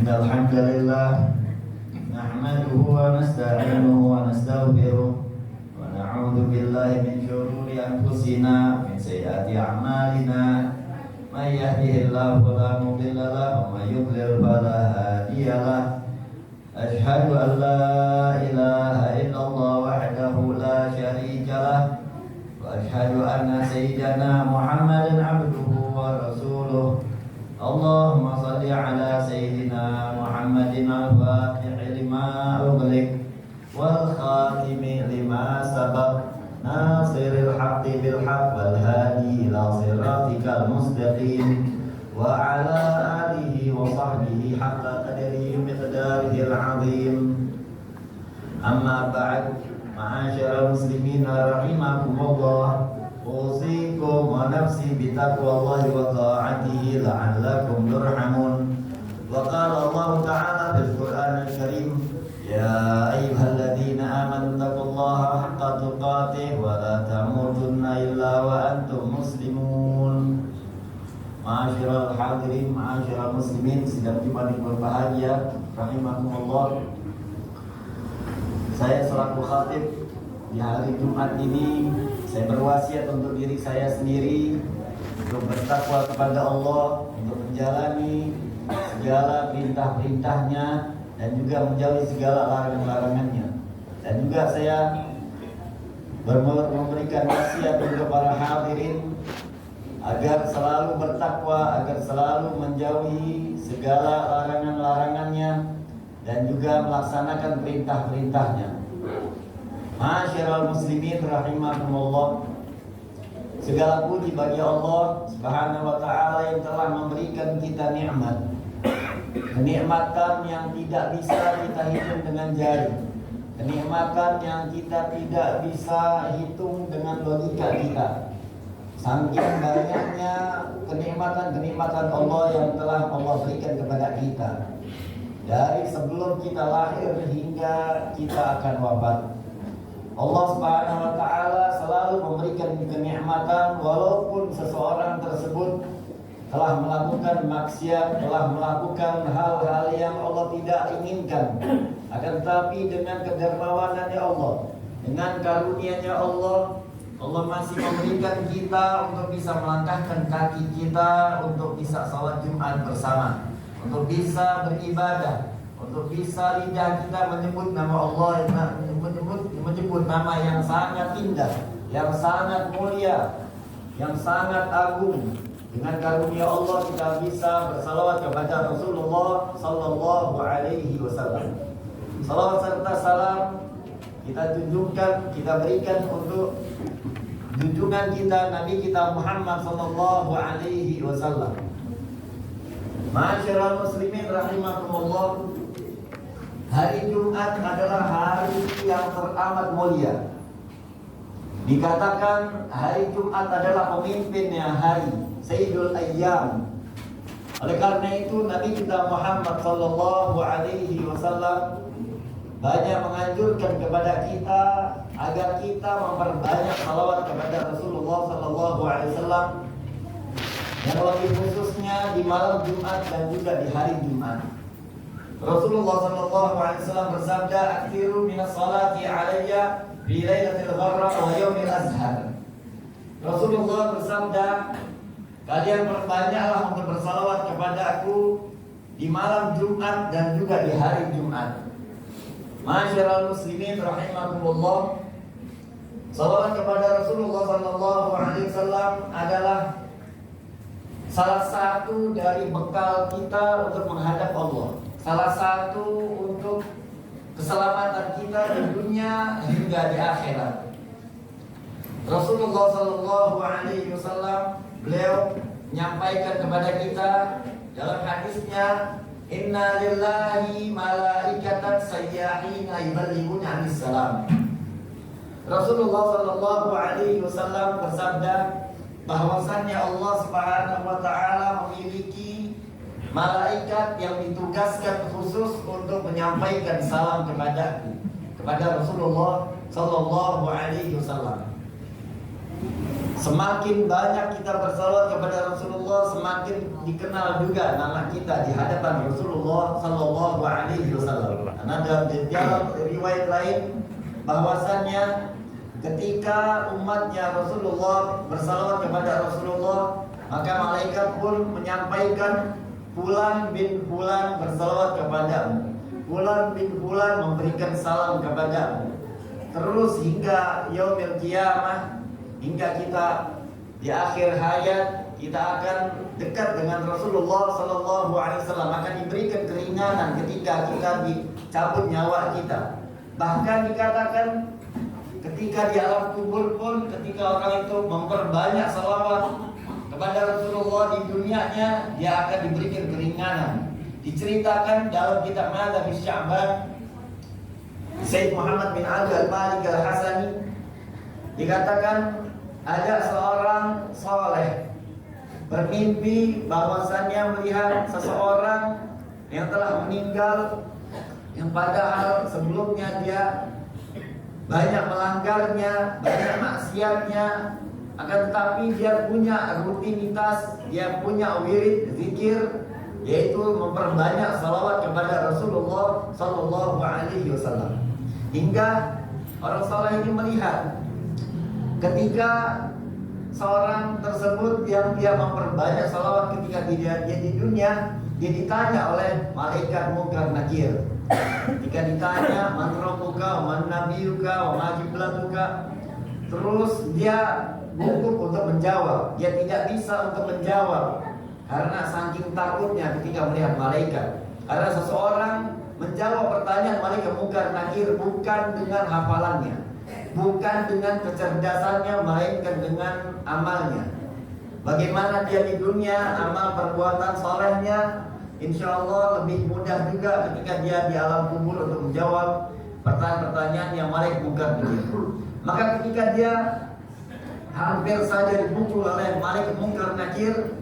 Innal hamdalillah nahmaduhu wa nasta'inuhu wa nastaghfiruh wa na'udzu billahi min shururi anfusina min sayyiati a'malina may yahdihillahu fala mudilla lahu wa may yudlil fala hadiya lahu ashhadu an la ilaha illallah wahdahu la syarika lahu wa ashhadu anna sayyidana Muhammadan abduhu wa rasuluh. Allahumma salli ala sayyidina Muhammadin al-fatih lima ughliq wal khatimi lima sabaq nasiril haqqi bil haqq wal hadi ila siratikal mustaqim wa ala alihi wa sahbihi haqqa qadrihi miqdarihil azim. Amma ba'd, ma'asyiral muslimin rahimakumullah. Usikum wa nafsi bitaqwallahi wa ta'atihi la'allakum turhamun. Wa qala Allah ta'ala fil Qur'anil Karim, ya ayyuhalladzina amanu taqullaha haqqa tuqatih wa la tamutunna illa wa antum muslimun. Ma'asyiral hadirin, ma'asyiral muslimin sidang Jumat yang berbahagia rahimakumullah. Saya selaku khatib di hari Jumat ini, saya berwasiat untuk diri saya sendiri untuk bertakwa kepada Allah, untuk menjalani segala perintah-perintahnya dan juga menjauhi segala larangan-larangannya. Dan juga saya memberikan wasiat untuk para hadirin agar selalu bertakwa, agar selalu menjauhi segala larangan-larangannya dan juga melaksanakan perintah-perintahnya. Ma'asyiral muslimin rahimakumullah. Segala puji bagi Allah Subhanahu wa taala yang telah memberikan kita nikmat. Kenikmatan yang tidak bisa kita hitung dengan jari. Kenikmatan yang kita tidak bisa hitung dengan logika kita. Saking banyaknya kenikmatan-kenikmatan Allah yang telah Allah berikan kepada kita. Dari sebelum kita lahir hingga kita akan wafat. Allah Subhanahu wa taala selalu memberikan kenikmatan walaupun seseorang tersebut telah melakukan maksiat, telah melakukan hal-hal yang Allah tidak inginkan. Akan tetapi dengan kedermawanannya Allah, dengan karunia-Nya Allah, Allah masih memberikan kita untuk bisa melangkahkan kaki kita untuk bisa salat Jumat bersama, untuk bisa beribadah, untuk bisa lidah kita menyebut nama Allah, menyebut nama yang sangat indah, yang sangat mulia, yang sangat agung. Dengan karunia Allah kita bisa bersalawat kepada Rasulullah sallallahu alaihi wasallam. Salawat serta salam kita tunjukkan, kita berikan untuk junjungan kita Nabi kita Muhammad sallallahu alaihi wasallam. Ma'asyiral muslimin rahimakumullah. Hari Jumat adalah hari yang teramat mulia. Dikatakan hari Jumat adalah pemimpinnya hari, Sayyidul Ayyam. Oleh karena itu Nabi kita Muhammad sallallahu alaihi wasallam banyak menganjurkan kepada kita agar kita memperbanyak salawat kepada Rasulullah sallallahu alaihi wasallam, yang lebih khususnya di malam Jumat dan juga di hari Jumat. Rasulullah sallallahu alaihi wasallam bersabda, "Aktsiru minas salati alayya fi lailatul gharra wa yaumil azhar." Rasulullah bersabda, kalian perbanyaklah untuk bersalawat kepada aku di malam Jumat dan juga di hari Jumat. Ma'asyiral muslimin rahimakumullah. Salawat kepada Rasulullah sallallahu alaihi wasallam adalah salah satu dari bekal kita untuk menghadap Allah. Salah satu untuk keselamatan kita di dunia hingga di akhirat. Rasulullah sallallahu alaihi wasallam beliau menyampaikan kepada kita dalam hadisnya, "Inna lillahi malaikatan sayyahina yuballighuna 'anis salam." Rasulullah sallallahu alaihi wasallam bersabda bahwasannya Allah Subhanahu wa taala memiliki malaikat yang ditugaskan khusus untuk menyampaikan salam kepada Rasulullah sallallahu alaihi wasallam. Semakin banyak kita bersalawat kepada Rasulullah, semakin dikenal juga nama kita di hadapan Rasulullah Sallallahu Alaihi Wasallam. Karena dalam riwayat lain bahwasannya ketika umatnya Rasulullah bersalawat kepada Rasulullah, maka malaikat pun menyampaikan Fulan bin Fulan bersalawat kepadamu, Fulan bin Fulan memberikan salam kepadamu. Terus hingga yaumil qiyamah, hingga kita di akhir hayat kita akan dekat dengan Rasulullah Sallallahu Alaihi Wasallam, akan diberikan keringanan ketika kita dicabut nyawa kita. Bahkan dikatakan ketika di alam kubur pun, ketika orang itu memperbanyak salawat kepada Rasulullah di dunianya, dia akan diberikan keringanan. Diceritakan dalam kitab Madhab Sya'ban, Sayyid Muhammad bin Ali Al-Malik Al-Hasani dikatakan ada seorang soleh bermimpi bahwasannya melihat seseorang yang telah meninggal, yang padahal sebelumnya dia banyak melanggarnya, banyak maksiatnya, akan tetapi dia punya rutinitas, dia punya wirid zikir, yaitu memperbanyak salawat kepada Rasulullah Sallallahu Alaihi Wasallam. Hingga orang soleh ini melihat ketika seorang tersebut yang dia memperbanyak salawat ketika dia di dunia, dia ditanya oleh malaikat Munkar Nakir. Ketika ditanya man rabbuka, man nabiyuka, wa ma qiblatuka, terus dia gugup untuk menjawab. Dia tidak bisa untuk menjawab karena saking takutnya ketika melihat malaikat. Karena seseorang menjawab pertanyaan malaikat Munkar Nakir bukan dengan hafalannya, bukan dengan kecerdasannya, melainkan dengan amalnya. Bagaimana dia di dunia, amal perbuatan solehnya, insya Allah lebih mudah juga ketika dia di alam kubur untuk menjawab pertanyaan-pertanyaan yang malaikat Munkar Nakir. Maka ketika dia hampir saja dipukul oleh malaikat Munkar Nakir,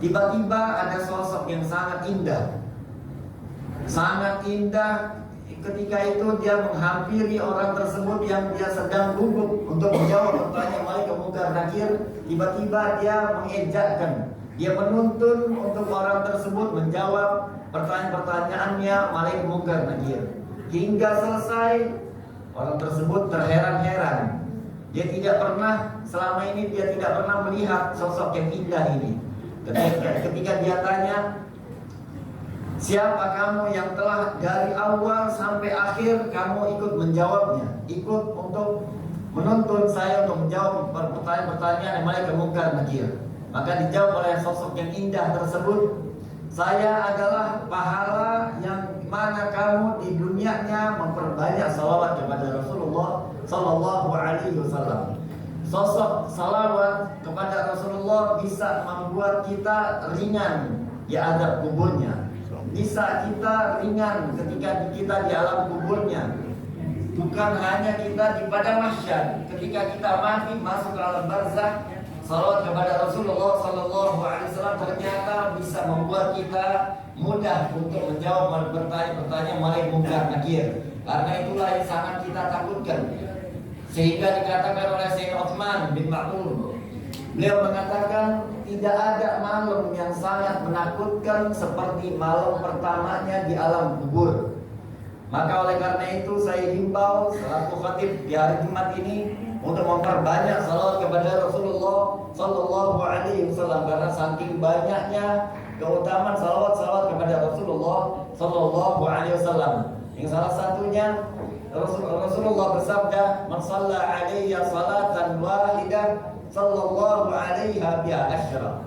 tiba-tiba ada sosok yang sangat indah. Sangat indah. Ketika itu dia menghampiri orang tersebut yang dia sedang gugup untuk menjawab pertanyaan malaikat Munkar Nakir. Tiba-tiba dia mengejakkan, dia menuntun untuk orang tersebut menjawab pertanyaan-pertanyaannya malaikat Munkar Nakir. Hingga selesai, orang tersebut terheran-heran. Dia tidak pernah, selama ini dia tidak pernah melihat sosok yang indah ini. Ketika dia tanya, siapa kamu yang telah dari awal sampai akhir kamu ikut menjawabnya, ikut untuk menuntun saya untuk menjawab pertanyaan-pertanyaan yang malaikat Munkar Nakir. Maka dijawab oleh sosok yang indah tersebut, saya adalah pahala yang mana kamu di dunianya memperbanyak salawat kepada Rasulullah Sallallahu Alaihi Wasallam. Sosok salawat kepada Rasulullah bisa membuat kita ringan di azab kuburnya, bisa kita ringan ketika kita di alam kuburnya. Bukan hanya kita di pada mahsyar, ketika kita mati masuk ke alam barzakh, salawat kepada Rasulullah Sallallahu Alaihi Wasallam ternyata bisa membuat kita mudah untuk menjawab pertanyaan-pertanyaan malaikat Munkar Nakir. Karena itulah yang sangat kita takutkan. Sehingga dikatakan oleh Sayyid Utsman bin Ma'mun, beliau mengatakan tidak ada malam yang sangat menakutkan seperti malam pertamanya di alam kubur. Maka oleh karena itu saya himbau selaku khatib di hari Jumat ini untuk memperbanyak salawat kepada Rasulullah Sallallahu Alaihi Wasallam, karena saking banyaknya keutamaan salawat kepada Rasulullah Sallallahu Alaihi Wasallam. Yang salah satunya Rasulullah bersabda, "Man shalla 'alayya salatan wahidah, sallallahu 'alaiha biha asyra."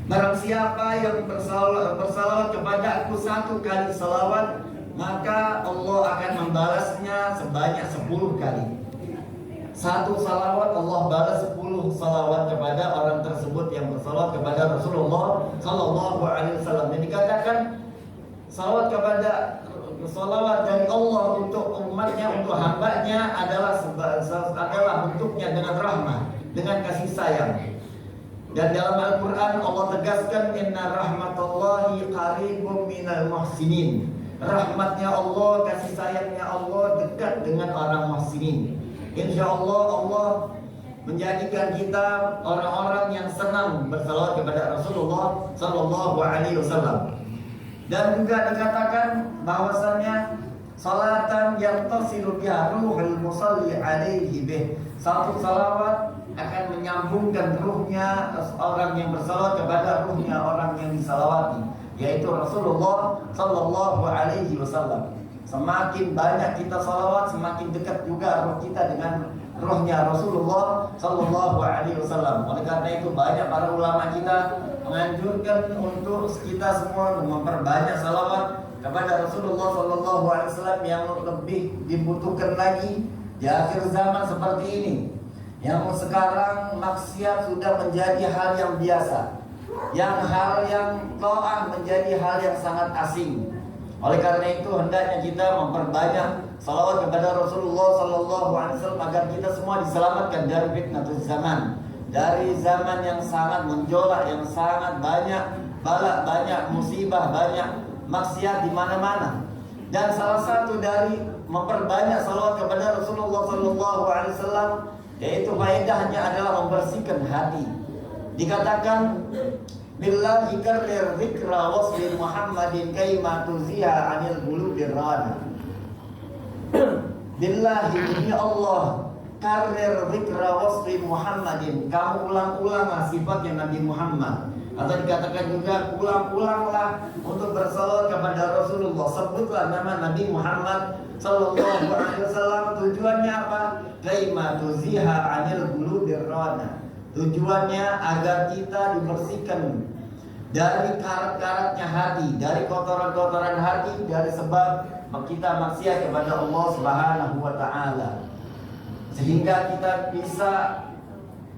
Barang siapa yang bersalawat kepada aku satu kali salawat, maka Allah akan membalasnya sebanyak 10 kali. Satu salawat Allah balas 10 salawat kepada orang tersebut yang bersalawat kepada Rasulullah Sallallahu Alaihi Wasallam. Dan dikatakan salawat dari Allah untuk umatnya, untuk hambanya adalah bentuknya dengan rahmat, dengan kasih sayang. Dan dalam Al-Quran Allah tegaskan, inna rahmatallahi qaribum minal muhsinin. Rahmatnya Allah, kasih sayangnya Allah dekat dengan orang muhsinin. Insya Allah Allah menjadikan kita orang-orang yang senang bersalawat kepada Rasulullah Sallallahu Alaihi Wasallam. Dan juga dikatakan bahwasanya salatan yang tasilu biha ruhul musalli alaihi bih. Satu salawat akan menyambungkan ruhnya orang yang bersalawat kepada ruhnya orang yang disalawati, yaitu Rasulullah Sallallahu Alaihi Wasallam. Semakin banyak kita salawat, semakin dekat juga ruh kita dengan ruhnya Rasulullah Sallallahu Alaihi Wasallam. Oleh karena itu banyak para ulama kita menganjurkan untuk kita semua memperbanyak salawat kepada Rasulullah Sallallahu Alaihi Wasallam yang lebih dibutuhkan lagi di akhir zaman seperti ini, yang sekarang maksiat sudah menjadi hal yang biasa, yang hal yang taat menjadi hal yang sangat asing. Oleh karena itu hendaknya kita memperbanyak salawat kepada Rasulullah Sallallahu Alaihi Wasallam agar kita semua diselamatkan dari fitnatul zaman, dari zaman yang sangat menjolak, yang sangat banyak bala, banyak musibah, banyak maksiat di mana-mana. Dan salah satu dari memperbanyak salawat kepada Rasulullah Sallallahu Alaihi Wasallam yaitu faedahnya adalah membersihkan hati. Dikatakan billahi karrir dzikra wasli Muhammadin kaima tuziha anil qulubil rana. Billahi demi Allah, karrir dzikra wasli Muhammadin, kamu ulang-ulanglah sifatnya Nabi Muhammad. Atau dikatakan juga ulang-ulanglah untuk bersalawat kepada Rasulullah. Sebutlah nama Nabi Muhammad Sallallahu Alaihi Wasallam. Tujuannya apa? Kaima tuziha anil qulubil rana. Tujuannya agar kita dibersihkan dari karat-karatnya hati, dari kotoran-kotoran hati, dari sebab kita maksiat kepada Allah Subhanahu wa taala. Sehingga kita bisa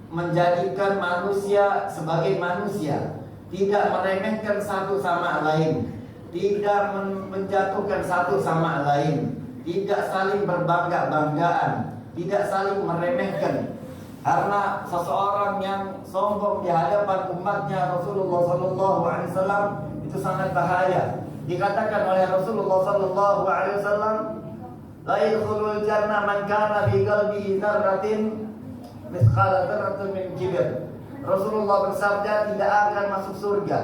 menjadikan manusia sebagai manusia, tidak meremehkan satu sama lain, tidak menjatuhkan satu sama lain, tidak saling berbangga-banggaan, tidak saling meremehkan. Karena seseorang yang sombong di hadapan umatnya Rasulullah Sallallahu Alaihi Wasallam itu sangat bahaya. Dikatakan oleh Rasulullah Sallallahu Alaihi Wasallam, la yadkhulul jannah man kana fi qalbihi dzarratin mithqala dzarratin min kibr. Rasulullah bersabda tidak akan masuk surga,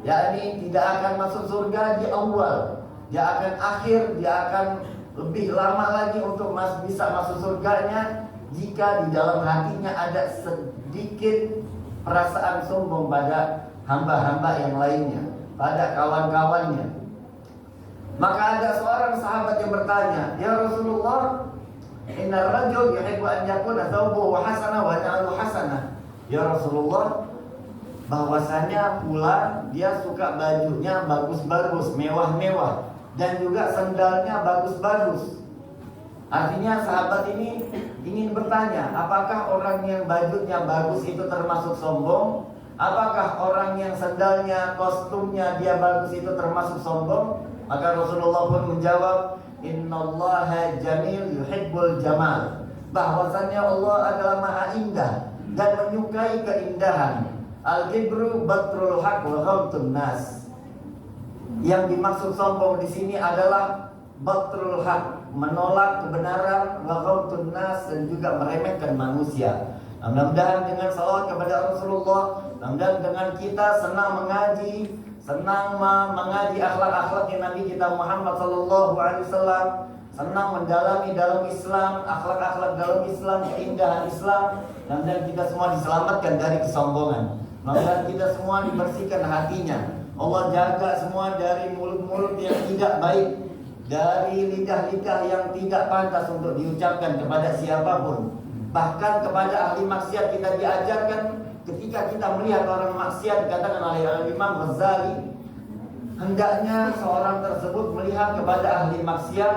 yakni tidak akan masuk surga di awal, dia akan akhir, dia akan lebih lama lagi untuk bisa masuk surganya jika di dalam hatinya ada sedikit perasaan sombong pada hamba-hamba yang lainnya, pada kawan-kawannya. Maka ada seorang sahabat yang bertanya, "Ya Rasulullah, inna rajul yuhibbu an yakuna thawbuhu hasanah wa na'luhu hasanah." Ya Rasulullah, bahwasanya fulan dia suka bajunya bagus-bagus, mewah-mewah, dan juga sandalnya bagus-bagus. Artinya sahabat ini ingin bertanya, apakah orang yang bajunya bagus itu termasuk sombong? Apakah orang yang sandalnya, kostumnya dia bagus itu termasuk sombong? Maka Rasulullah pun menjawab, innallaha jamil yuhibbul jamal. Bahwasannya Allah adalah maha indah dan menyukai keindahan. Al-kibru batrul haq wa ghamtun nas. Yang dimaksud sombong di sini adalah batrul haq, menolak kebenaran, wa ghamtun nas, dan juga meremehkan manusia. Mudah-mudahan dengan salawat kepada Rasulullah, mudah-mudahan dengan kita senang mengaji, senang mengaji akhlak-akhlaknya Nabi kita Muhammad Sallallahu Alaihi Wasallam, senang mendalami dalam Islam, akhlak-akhlak dalam Islam, keindahan Islam, mudah-mudahan kita semua diselamatkan dari kesombongan. Mudah-mudahan kita semua dibersihkan hatinya. Allah jaga semua dari mulut-mulut yang tidak baik, dari lidah-lidah yang tidak pantas untuk diucapkan kepada siapapun. Bahkan kepada ahli maksiat kita diajarkan ketika kita melihat orang maksiat, dikatakan oleh Imam Ghazali, hendaknya seorang tersebut melihat kepada ahli maksiat,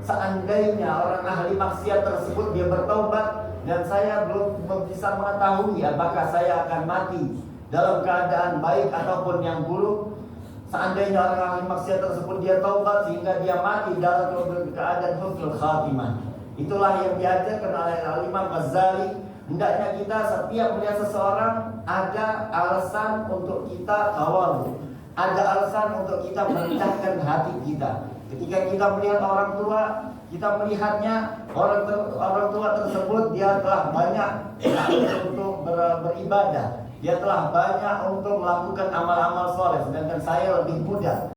seandainya orang ahli maksiat tersebut dia bertaubat dan saya belum bisa mengetahui apakah saya akan mati dalam keadaan baik ataupun yang buruk. Seandainya orang ahli maksiat tersebut dia taubat sehingga dia mati dalam keadaan husnul khatimah, itulah yang diajarkan oleh Imam Ghazali. Hendaknya kita setiap melihat seseorang ada alasan untuk kita tawadhu, ada alasan untuk kita merendahkan hati kita. Ketika kita melihat orang tua, kita melihatnya orang tua tersebut dia telah banyak untuk beribadah, dia telah banyak untuk melakukan amal-amal soleh, sedangkan saya lebih muda.